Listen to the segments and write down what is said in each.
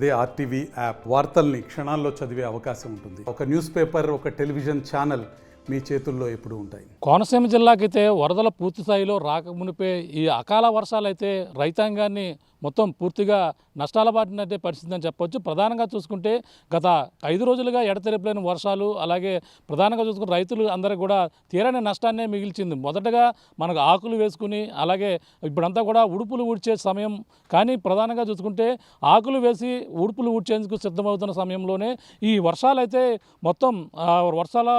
అదే RTV app వార్తల్ని క్షణాల్లో చదివే అవకాశం ఉంటుంది. ఒక న్యూస్ పేపర్, ఒక టెలివిజన్ ఛానల్ మీ చేతుల్లో ఎప్పుడూ ఉంటాయి. కోనసీమ జిల్లాకైతే వరదల పూర్తి స్థాయిలో రాకమునిపే ఈ అకాల వర్షాలు అయితే రైతాంగాన్ని మొత్తం పూర్తిగా నష్టాల బాటినట్టే పరిస్థితి అని చెప్పొచ్చు. ప్రధానంగా చూసుకుంటే గత 5 రోజులుగా ఎడతెరిపిలేని వర్షాలు, అలాగే ప్రధానంగా చూసుకుంటే రైతులు అందరికీ కూడా తీరని నష్టాన్నే మిగిల్చింది. మొదటగా మనకు ఆకులు వేసుకుని, అలాగే ఇప్పుడంతా కూడా ఉడుపులు ఊడ్చే సమయం, కానీ ప్రధానంగా చూసుకుంటే ఆకులు వేసి ఉడుపులు ఊడ్చేందుకు సిద్ధమవుతున్న సమయంలోనే ఈ వర్షాలు అయితే మొత్తం వర్షాల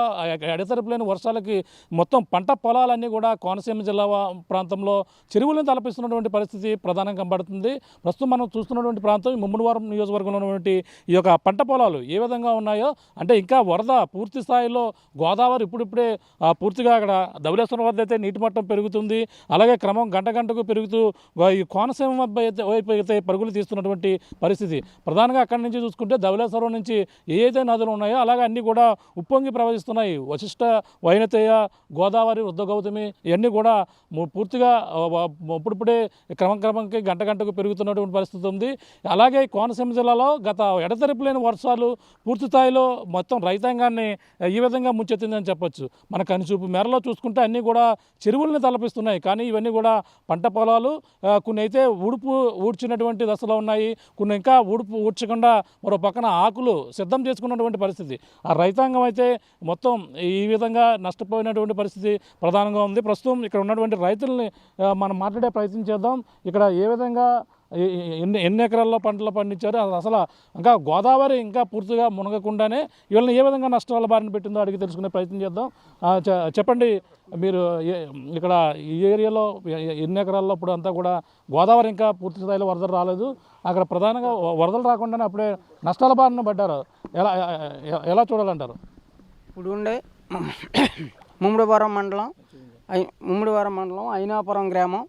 ఎడతెరిపిలేని వర్షాలకి మొత్తం పంట పొలాలన్నీ కూడా కోనసీమ జిల్లా ప్రాంతంలో చెరువులను తలపిస్తున్నటువంటి పరిస్థితి ప్రధానంగా కనబడుతుంది. ప్రస్తుతం మనం చూస్తున్నటువంటి ప్రాంతం ముమ్మడివరం నియోజకవర్గంలో ఉన్నటువంటి ఈ యొక్క పంట పొలాలు ఏ విధంగా ఉన్నాయో, అంటే ఇంకా వరద పూర్తి స్థాయిలో గోదావరి ఇప్పుడిప్పుడే పూర్తిగా అక్కడ ధవళేశ్వరం వద్ద అయితే నీటి మట్టం పెరుగుతుంది. అలాగే క్రమం గంట గంటకు పెరుగుతూ ఈ కోనసీమ వైపు అయితే పరుగులు తీస్తున్నటువంటి పరిస్థితి. ప్రధానంగా అక్కడి నుంచి చూసుకుంటే ధవళేశ్వరం నుంచి ఏదైతే నదులు ఉన్నాయో అలాగే అన్నీ కూడా ఉప్పొంగి ప్రవహిస్తున్నాయి. వశిష్ట, వైనతేయ, గోదావరి, వృద్ధ గౌతమి ఇవన్నీ కూడా పూర్తిగా ఇప్పుడిప్పుడే క్రమంకి గంట గంటకు పెరుగుతున్నటువంటి పరిస్థితి ఉంది. అలాగే కోనసీమ జిల్లాలో గత ఎడతెరిపిలేని వర్షాలు పూర్తి స్థాయిలో మొత్తం రైతాంగాన్ని ఈ విధంగా ముంచెత్తిందని చెప్పొచ్చు. మన కనుచూపు మేరలో చూసుకుంటే అన్నీ కూడా చెరువుల్ని తలపిస్తున్నాయి. కానీ ఇవన్నీ కూడా పంట పొలాలు, కొన్ని అయితే ఊడ్చినటువంటి దశలో ఉన్నాయి, కొన్ని ఇంకా ఊడ్చకుండా మరో పక్కన ఆకులు సిద్ధం చేసుకున్నటువంటి పరిస్థితి. ఆ రైతాంగం అయితే మొత్తం ఈ విధంగా నష్టపోయినటువంటి పరిస్థితి ప్రధానంగా ఉంది. ప్రస్తుతం ఇక్కడ ఉన్నటువంటి రైతుల్ని మనం మాట్లాడే ప్రయత్నం చేద్దాం. ఇక్కడ ఏ విధంగా ఎన్ని ఎకరాల్లో పంటలు పండించారు, అసలు ఇంకా గోదావరి ఇంకా పూర్తిగా మునగకుండానే వీళ్ళని ఏ విధంగా నష్టాల బారిన పెట్టిందో అడిగి తెలుసుకునే ప్రయత్నం చేద్దాం. చెప్పండి, మీరు ఇక్కడ ఈ ఏరియాలో ఎన్ని ఎకరాల్లో ఇప్పుడు అంతా కూడా గోదావరి ఇంకా పూర్తి స్థాయిలో వరదలు రాలేదు, అక్కడ ప్రధానంగా వరదలు రాకుండానే అప్పుడే నష్టాల బారిన పడ్డారు, ఎలా చూడాలంటారు? ఇప్పుడు ఉండే ముమ్మడివరం మండలం అయినాపురం గ్రామం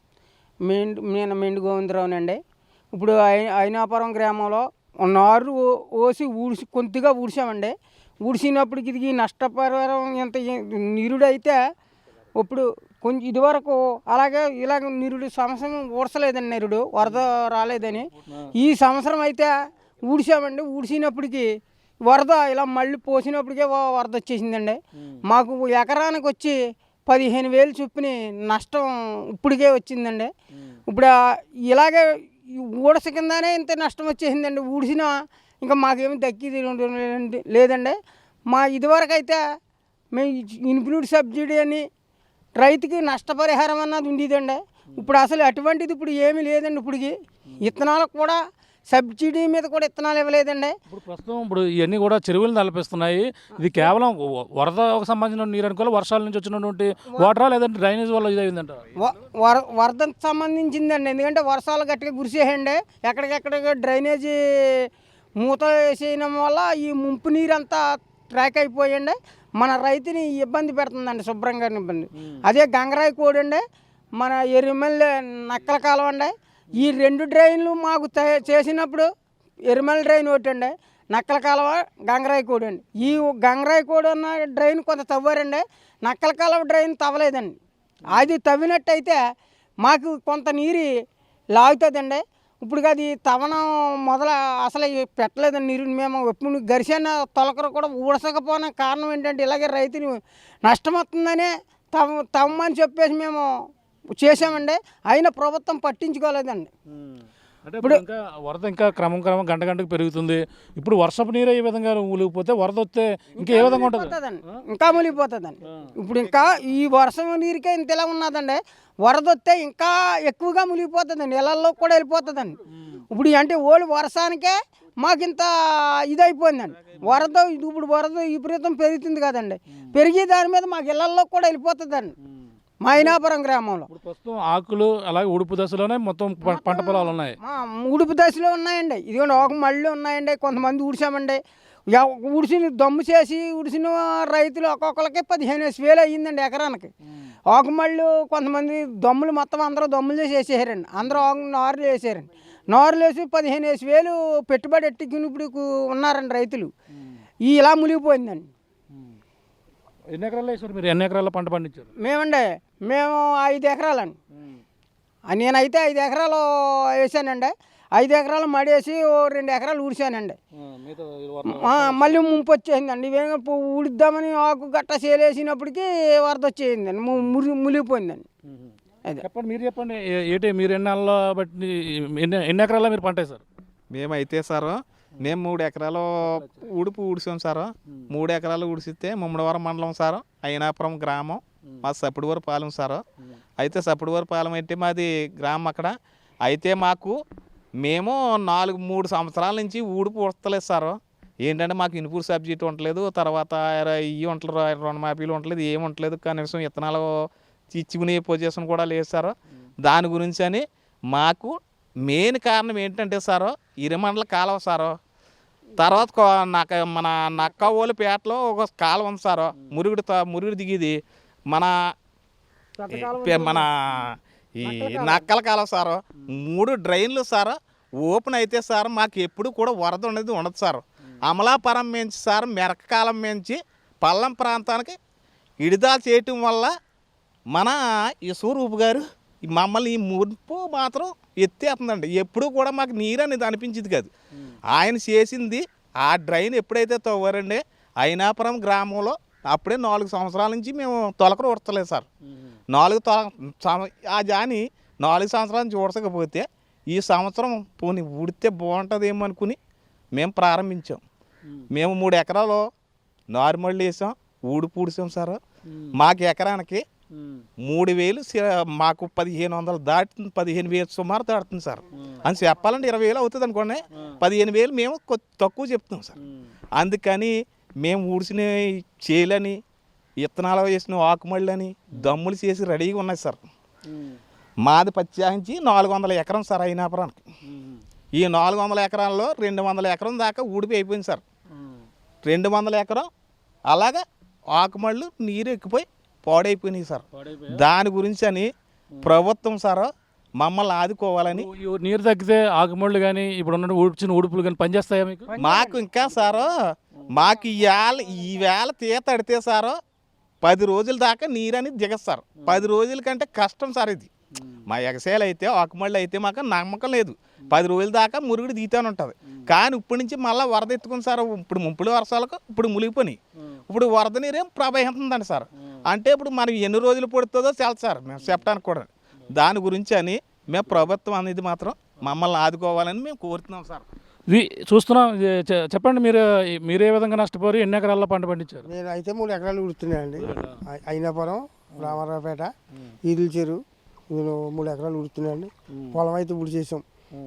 నేను మెండు గోవిందరావు అండి. ఇప్పుడు అయినాపురం గ్రామంలో నారు కొద్దిగా ఊడ్చామండి. ఊడ్చినప్పటికి ఇది నష్టపరిహారం ఎంత నిరుడైతే ఇప్పుడు కొంచెం ఇదివరకు అలాగే ఇలాగ నిరుడు సంవత్సరం ఊడ్చలేదండి, నిరుడు వరద రాలేదని. ఈ సంవత్సరం అయితే ఊడ్చామండి. ఊడ్చినప్పటికీ వరద ఇలా మళ్ళీ పోసినప్పటికే వరద వచ్చేసిందండి. మాకు ఎకరానికి వచ్చి 15,000 చొప్పున నష్టం ఇప్పటికే వచ్చిందండి. ఇప్పుడు ఇలాగే ఊడస కిందనే ఇంత నష్టం వచ్చేసిందండి. ఊడిసినా ఇంకా మాకేమి దక్కిది లేదండి. మా ఇదివరకు అయితే మేము ఇన్క్లూడ్ సబ్సిడీ అని రైతుకి నష్టపరిహారం అన్నది ఉండేదండి. ఇప్పుడు అసలు అటువంటిది ఇప్పుడు ఏమీ లేదండి. ఇప్పటికి విత్తనాలకు కూడా సబ్సిడీ మీద కూడా విత్తనాలు ఇవ్వలేదండి. ఇప్పుడు ఇవన్నీ కూడా చెరువులు తలపిస్తున్నాయి. ఇది కేవలం వరదకు సంబంధించిన నీరు అనుకోవాలి, వర్షాల నుంచి వచ్చినటువంటి వాటరా, లేదంటే డ్రైనేజ్ వల్ల ఇది అయిందంట? వరదకు సంబంధించిందండి. ఎందుకంటే వర్షాలు గట్టిగా కురిసేయండి, ఎక్కడికెక్కడ డ్రైనేజీ మూత వేసేయడం వల్ల ఈ ముంపు నీరు అంతా ట్రాక్ అయిపోయండి. మన రైతుని ఇబ్బంది పెడుతుందండి, శుభ్రంగా ఇబ్బంది. అదే గంగరాయి కోడి అండి, మన ఎరిమల్ నక్కల కాలం అండి. ఈ 2 డ్రైన్లు మాకు చేసినప్పుడు ఎరిమల్ డ్రైన్ ఒకటి అండి, నక్కల కాలువ, గంగరాయి కోడి అండి. ఈ గంగరాయి కోడి ఉన్న డ్రైన్ కొంత తవ్వారండి, నక్కల కాలువ డ్రైన్ తవ్వలేదండి. అది తవ్వినట్టయితే మాకు కొంత నీరు లాగుతుందండి. ఇప్పుడు అది తవ్వనం అసలు పెట్టలేదండి నీరు. మేము ఎప్పుడు గరిసిన తొలకరు కూడా ఊడసకపోయిన కారణం ఏంటంటే ఇలాగే రైతుని నష్టం వస్తుందనే తవ్వమని చెప్పేసి మేము చేసామండి. అయినా ప్రభుత్వం పట్టించుకోలేదండి. ఇప్పుడు ఇంకా వరద ఇంకా క్రమం గంట గంటకు పెరుగుతుంది. ఇప్పుడు వర్షపు నీరు ఈ విధంగా మునిగిపోతే వరద వస్తే ఇంకా ఏ విధంగా ఉంటుందండి? ఇంకా మునిగిపోతుందండి. ఇప్పుడు ఇంకా ఈ వర్షం నీరుకే ఇంత ఎలా ఉన్నదండి. వరద వస్తే ఇంకా ఎక్కువగా మునిగిపోతుందండి, ఇళ్లలో కూడా వెళ్ళిపోతుందండి. ఇప్పుడు అంటే ఓళ్ళు వర్షానికే మాకింత ఇదైపోయిందండి. ఇప్పుడు వరద విపరీతం పెరుగుతుంది కదండి, పెరిగి దాని మీద మాకు ఇళ్లలో కూడా వెళ్ళిపోతుందండి. మా అయినాపురం గ్రామంలో ప్రస్తుతం ఆకులు అలాగే ఉడుపు దశలోనే మొత్తం పంట పొలాలు ఉన్నాయి. ఉడుపు దశలో ఉన్నాయండి. ఇదిగోండి ఒక మళ్ళీ ఉన్నాయండి. కొంతమంది ఊడ్చామండి. ఉడిసిన దమ్ము చేసి ఉడిసిన రైతులు ఒక్కొక్కరికి 15,000 అయ్యిందండి ఎకరానికి. ఆకుమళ్ళు కొంతమంది దమ్ములు మొత్తం అందరూ దమ్ములు చేసి వేసేసారండి. అందరూ నారులు వేసారండి. నారులు వేసి 15,000 పెట్టుబడి ఎట్టుకుని ఇప్పుడు ఉన్నారండి రైతులు. ఇలా మునిగిపోయిందండి. ఎన్ని ఎకరాలు వేసారు మీరు? ఎన్ని ఎకరాల పంట పండించారు? మేము 5 ఎకరాలండి. నేనైతే 5 ఎకరాలు వేసానండి. 5 ఎకరాలు మడేసి ఓ 2 ఎకరాలు ఊడిశానండి. మళ్ళీ ముంపు వచ్చేసిందండి. ఇవేమో ఊడిద్దామని ఆకు గట్ట సేలేసినప్పటికీ వరద వచ్చేసిందండి, మునిగిపోయిందండి. అదే చెప్పండి, మీరు చెప్పండి. ఏంటి మీరు ఎన్ని నెలల బట్టి ఎన్ని ఎకరాల్లో మీరు పంట వేశారు? మేమైతే సార్ మేము 3 ఎకరాలు ఊడిసాం సార్. 3 ఎకరాలు ఊడిసితే ముమ్మడివరం మండలం సార్, అయినాపురం గ్రామం, మా సప్పుడువరం పాలెం సార్. అయితే సప్పుడువరం పాలెం అంటే మాది గ్రామం అక్కడ. అయితే మాకు మేము 3 సంవత్సరాల నుంచి ఊడిపు వస్తలేదు సార్. ఏంటంటే మాకు ఇన్పుట్ సబ్సిడీ ఉండలేదు, తర్వాత ఇవి ఉండలేదు, రుణమాఫీలు ఉండలేదు, ఏమి ఉండలేదు, కనీసం విత్తనాలు ఇచ్చుకునే పొజిషన్ కూడా లేదు సార్. దాని గురించి అని మాకు మెయిన్ కారణం ఏంటంటే సార్, ఇరమండల కాలువ సార్. తర్వాత మన నక్కవోలుపేటలో ఒక కాలువ ఉంది సార్, మురుగుడు దిగిది మన ఈ నక్కల కాలువ సార్. 3 డ్రైన్లు సార్ ఓపెన్ అయితే సార్ మాకు ఎప్పుడు కూడా వరద అనేది ఉండదు సార్. అమలాపురం మించి సార్ మెరకకాలం మించి పల్లం ప్రాంతానికి విడుదల చేయటం వల్ల మన ఈ సూరూపు గారు మమ్మల్ని ఈ మురుపు మాత్రం ఎత్తేస్తుందండి. ఎప్పుడు కూడా మాకు నీరు అనేది అనిపించింది కాదు. ఆయన చేసింది ఆ డ్రైన్ ఎప్పుడైతే తవ్వారండి అయినాపురం గ్రామంలో, అప్పుడే 4 సంవత్సరాల నుంచి మేము తొలకరు ఉడతలేదు సార్. ఆ జాని 4 సంవత్సరాల నుంచి ఉడసకపోతే ఈ సంవత్సరం పోనీ ఊడితే బాగుంటుందేమో అనుకుని మేము ప్రారంభించాం. మేము 3 ఎకరాలు నార్మల్ వేసాం, ఊడిపూడిసాం సార్. మాకు ఎకరానికి 3,000, మాకు 1,500 దాటుతుంది, 15,000 సుమారు దాటుతుంది సార్. అని చెప్పాలంటే 20,000 అవుతుంది అనుకోండి, 15,000 మేము తక్కువ చెప్తున్నాం సార్. అందుకని మేము ఊడిసిన చేలని, విత్తనాలు వేసిన ఆకుమళ్ళని, దమ్ములు చేసి రెడీగా ఉన్నాయి సార్. మాది ప్రత్యేకించి 400 ఎకరం సార్ అయినాపురానికి. ఈ 400 ఎకరాల్లో 200 ఎకరం దాకా ఊడిపి అయిపోయింది సార్. 200 ఎకరం అలాగా ఆకుమళ్ళు నీరు ఎక్కిపోయి పాడైపోయినాయి సార్. దాని గురించి అని ప్రభుత్వం సార్ మమ్మల్ని ఆదుకోవాలని. నీరు తగ్గితే ఆకుమళ్ళు కానీ ఇప్పుడు ఉన్న ఊడ్చిన ఊడుపులు కానీ పనిచేస్తాయా మీకు? మాకు ఇంకా సారు మాకు ఈవేళ తీతడితే సారు 10 రోజుల దాకా నీరు అనేది దిగదు సార్. 10 రోజుల కంటే కష్టం సార్ ఇది. మా ఎగసేలు అయితే ఆకుమళ్ళు అయితే మాకు నమ్మకం లేదు. 10 రోజుల దాకా మురుగుడు దిగుతానే ఉంటుంది. కానీ ఇప్పటి నుంచి మళ్ళీ వరద ఎత్తుకుని సార్, ఇప్పుడు ముంపుడు వర్షాలకు ఇప్పుడు మునిగిపోయి ఇప్పుడు వరద నీరేం ప్రవహిస్తుందండి సార్. అంటే ఇప్పుడు మనం ఎన్ని రోజులు పడుతుందో తెలుసు సార్ మేము చెప్పడానికి కూడా. దాని గురించి అని మేము ప్రభుత్వం అనేది మాత్రం మమ్మల్ని ఆదుకోవాలని మేము కోరుతున్నాం సార్. ఇది చూస్తున్నాం. చెప్పండి, మీరు ఏ విధంగా నష్టపోయి ఎన్ని ఎకరాల్లో పంట పండించారు? నేను అయితే 3 ఎకరాలు ఉడుతున్నాయండి. అయినాపురం, రామారావుపేట, ఈదుల చెరువు, నేను 3 ఎకరాలు ఉడుతున్నాయండి. పొలం అయితే ఉడి చేసాం,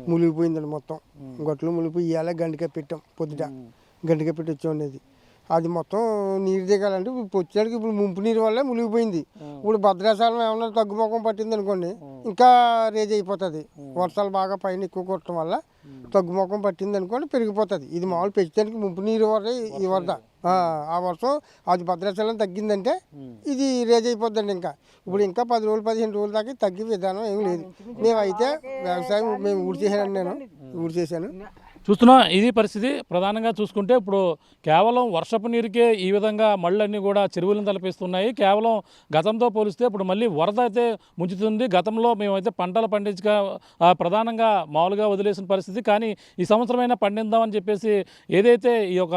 మునిగిపోయిందండి మొత్తం. గట్లు మునిగిపోయి ఇవాళ గంటకే పెట్టాం, పొద్దుట గంటకే పెట్టి వచ్చేది. అది మొత్తం నీరు దిగాలంటే ఇప్పుడు వచ్చేటికి ఇప్పుడు ముంపు నీరు వల్లే మునిగిపోయింది. ఇప్పుడు భద్రాచలం ఏమన్నా తగ్గుముఖం పట్టింది అనుకోండి, ఇంకా రేజ్ అయిపోతుంది. వర్షాలు బాగా పైన ఎక్కువ కొట్టడం వల్ల తగ్గుముఖం పట్టింది అనుకోండి పెరిగిపోతుంది. ఇది మామూలు పెంచడానికి ముంపు నీరు వల్ల ఈ వరద, ఆ వర్షం అది భద్రాచలం తగ్గిందంటే ఇది రేజ్ అయిపోద్దండి. ఇంకా 10 రోజులు 15 రోజుల దాకా తగ్గే విధానం ఏమి లేదు. మేమైతే వ్యవసాయం మేము ఊడ్చేసానండి, నేను ఊడ్చేసాను. చూస్తున్నా ఇది పరిస్థితి. ప్రధానంగా చూసుకుంటే ఇప్పుడు కేవలం వర్షపు నీరుకే ఈ విధంగా మళ్ళన్నీ కూడా చెరువులను తలపిస్తున్నాయి. కేవలం గతంతో పోలిస్తే ఇప్పుడు మళ్ళీ వరద అయితే ముంచుతుంది. గతంలో మేమైతే పంటలు పండించక ప్రధానంగా మామూలుగా వదిలేసిన పరిస్థితి. కానీ ఈ సంవత్సరమైనా పండిద్దామని చెప్పేసి ఏదైతే ఈ యొక్క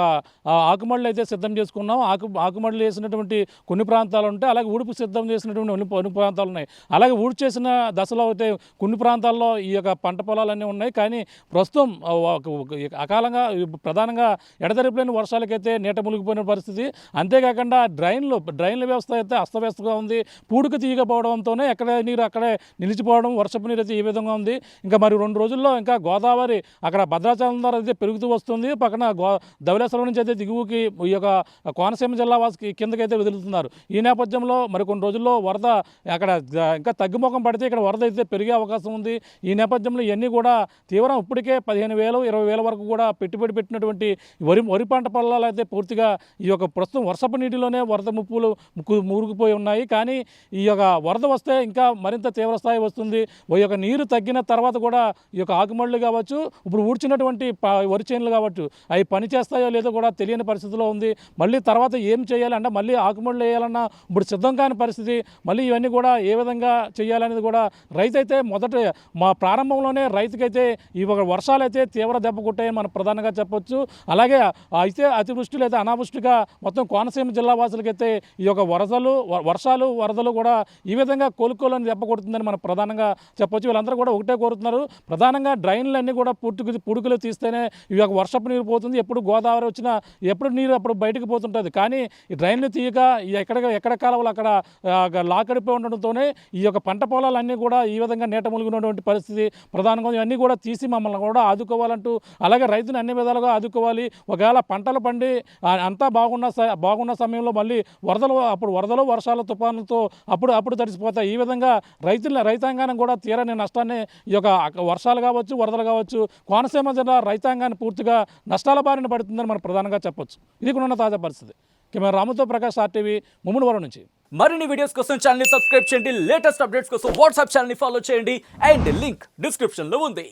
ఆకుమళ్ళు అయితే సిద్ధం చేసుకున్నాం, ఆకుమళ్ళు వేసినటువంటి కొన్ని ప్రాంతాలు ఉంటాయి, అలాగే ఊడుపు సిద్ధం చేసినటువంటి కొన్ని ప్రాంతాలు ఉన్నాయి. అలాగే ఊడి చేసిన దశలో అయితే కొన్ని ప్రాంతాల్లో ఈ యొక్క పంట పొలాలన్నీ ఉన్నాయి. కానీ ప్రస్తుతం అకాలంగా ప్రధానంగా ఎడతెరిపిలేని వర్షాలకైతే నీట మునిగిపోయిన పరిస్థితి. అంతేకాకుండా డ్రైన్ల వ్యవస్థ అయితే అస్తవ్యస్తగా ఉంది. పూడికి తీయకపోవడంతోనే ఎక్కడ నీరు అక్కడే నిలిచిపోవడం, వర్షపు నీరు అయితే ఈ విధంగా ఉంది. ఇంకా మరి 2 రోజుల్లో ఇంకా గోదావరి అక్కడ భద్రాచలం ద్వారా అయితే పెరుగుతూ వస్తుంది. పక్కన ధవళేశ్వరం నుంచి అయితే దిగువకి ఈ యొక్క కోనసీమ జిల్లా వాసి కిందకైతే వదులుతున్నారు. ఈ నేపథ్యంలో మరి కొన్ని రోజుల్లో వరద అక్కడ ఇంకా తగ్గుముఖం పడితే ఇక్కడ వరద అయితే పెరిగే అవకాశం ఉంది. ఈ నేపథ్యంలో ఇవన్నీ కూడా తీవ్రం. ఇప్పటికే 15,000, 40,000 వరకు కూడా పెట్టుబడి పెట్టినటువంటి వరి పంట పొలాలు అయితే పూర్తిగా ఈ యొక్క ప్రస్తుతం వర్షపు నీటిలోనే వరద ముప్పులు మూరుకుపోయి ఉన్నాయి. కానీ ఈ యొక్క వరద వస్తే ఇంకా మరింత తీవ్రస్థాయి వస్తుంది. ఈ యొక్క నీరు తగ్గిన తర్వాత కూడా ఈ యొక్క ఆకుమళ్ళు కావచ్చు, ఇప్పుడు ఊడ్చినటువంటి వరి చేనులు కావచ్చు, అవి పని చేస్తాయో లేదో కూడా తెలియని పరిస్థితిలో ఉంది. మళ్ళీ తర్వాత ఏం చేయాలి అంటే మళ్ళీ ఆకుమళ్ళు వేయాలన్నా ఇప్పుడు సిద్ధం కాని పరిస్థితి. మళ్ళీ ఇవన్నీ కూడా ఏ విధంగా చేయాలనేది కూడా రైతు అయితే మా ప్రారంభంలోనే రైతుకైతే ఈ ఒక వర్షాలు అయితే తీవ్ర దెబ్బ కొట్టాయని మనం ప్రధానంగా చెప్పొచ్చు. అలాగే అయితే అతివృష్టి లేదా అనావృష్టిగా మొత్తం కోనసీమ జిల్లా వాసులకైతే ఈ యొక్క వర్షాలు వరదలు కూడా ఈ విధంగా కోలుకోవాలని దెబ్బ కొడుతుందని మనం ప్రధానంగా చెప్పొచ్చు. వీళ్ళందరూ కూడా ఒకటే కోరుతున్నారు, ప్రధానంగా డ్రైన్లన్నీ కూడా పుడుకులు తీస్తేనే ఈ యొక్క వర్షపు నీరు పోతుంది. ఎప్పుడు గోదావరి వచ్చినా ఎప్పుడు నీరు అప్పుడు బయటకు పోతుంటుంది. కానీ ఈ డ్రైన్లు తీయక ఎక్కడ కాలువలు అక్కడ లాకడిపోయి ఉండడంతోనే ఈ యొక్క పంట పొలాలన్నీ కూడా ఈ విధంగా నీట మునిగినటువంటి పరిస్థితి ప్రధానంగా. ఇవన్నీ కూడా తీసి మమ్మల్ని కూడా ఆదుకోవాలంటూ, అలాగే రైతుని అన్ని విధాలుగా ఆదుకోవాలి. ఒకవేళ పంటలు పండి అంతా బాగున్న సమయంలో మళ్ళీ వరదలు వర్షాల తుఫానులతో అప్పుడు తడిసిపోతాయి. ఈ విధంగా రైతాంగాన్ని కూడా తీరని నష్టాన్ని ఈ యొక్క వర్షాలు కావచ్చు, వరదలు కావచ్చు, కోనసీమ జిల్లా రైతాంగాన్ని పూర్తిగా నష్టాల బారిన పడుతుందని మనం ప్రధానంగా చెప్పొచ్చు. ఇది కూడా ఉన్న తాజా పరిస్థితి. కెమెరా రాముతో ప్రకాష్, RTV, ముమ్మడివరం నుంచి. మరిన్ని వీడియోస్ కోసం ఛానల్ ని సబ్స్క్రైబ్ చేయండి. లేటెస్ట్ అప్డేట్స్ కోసం వాట్సాప్ ఛానల్ ని ఫాలో చేయండి. అండ్ లింక్ డిస్క్రిప్షన్ లో ఉంది.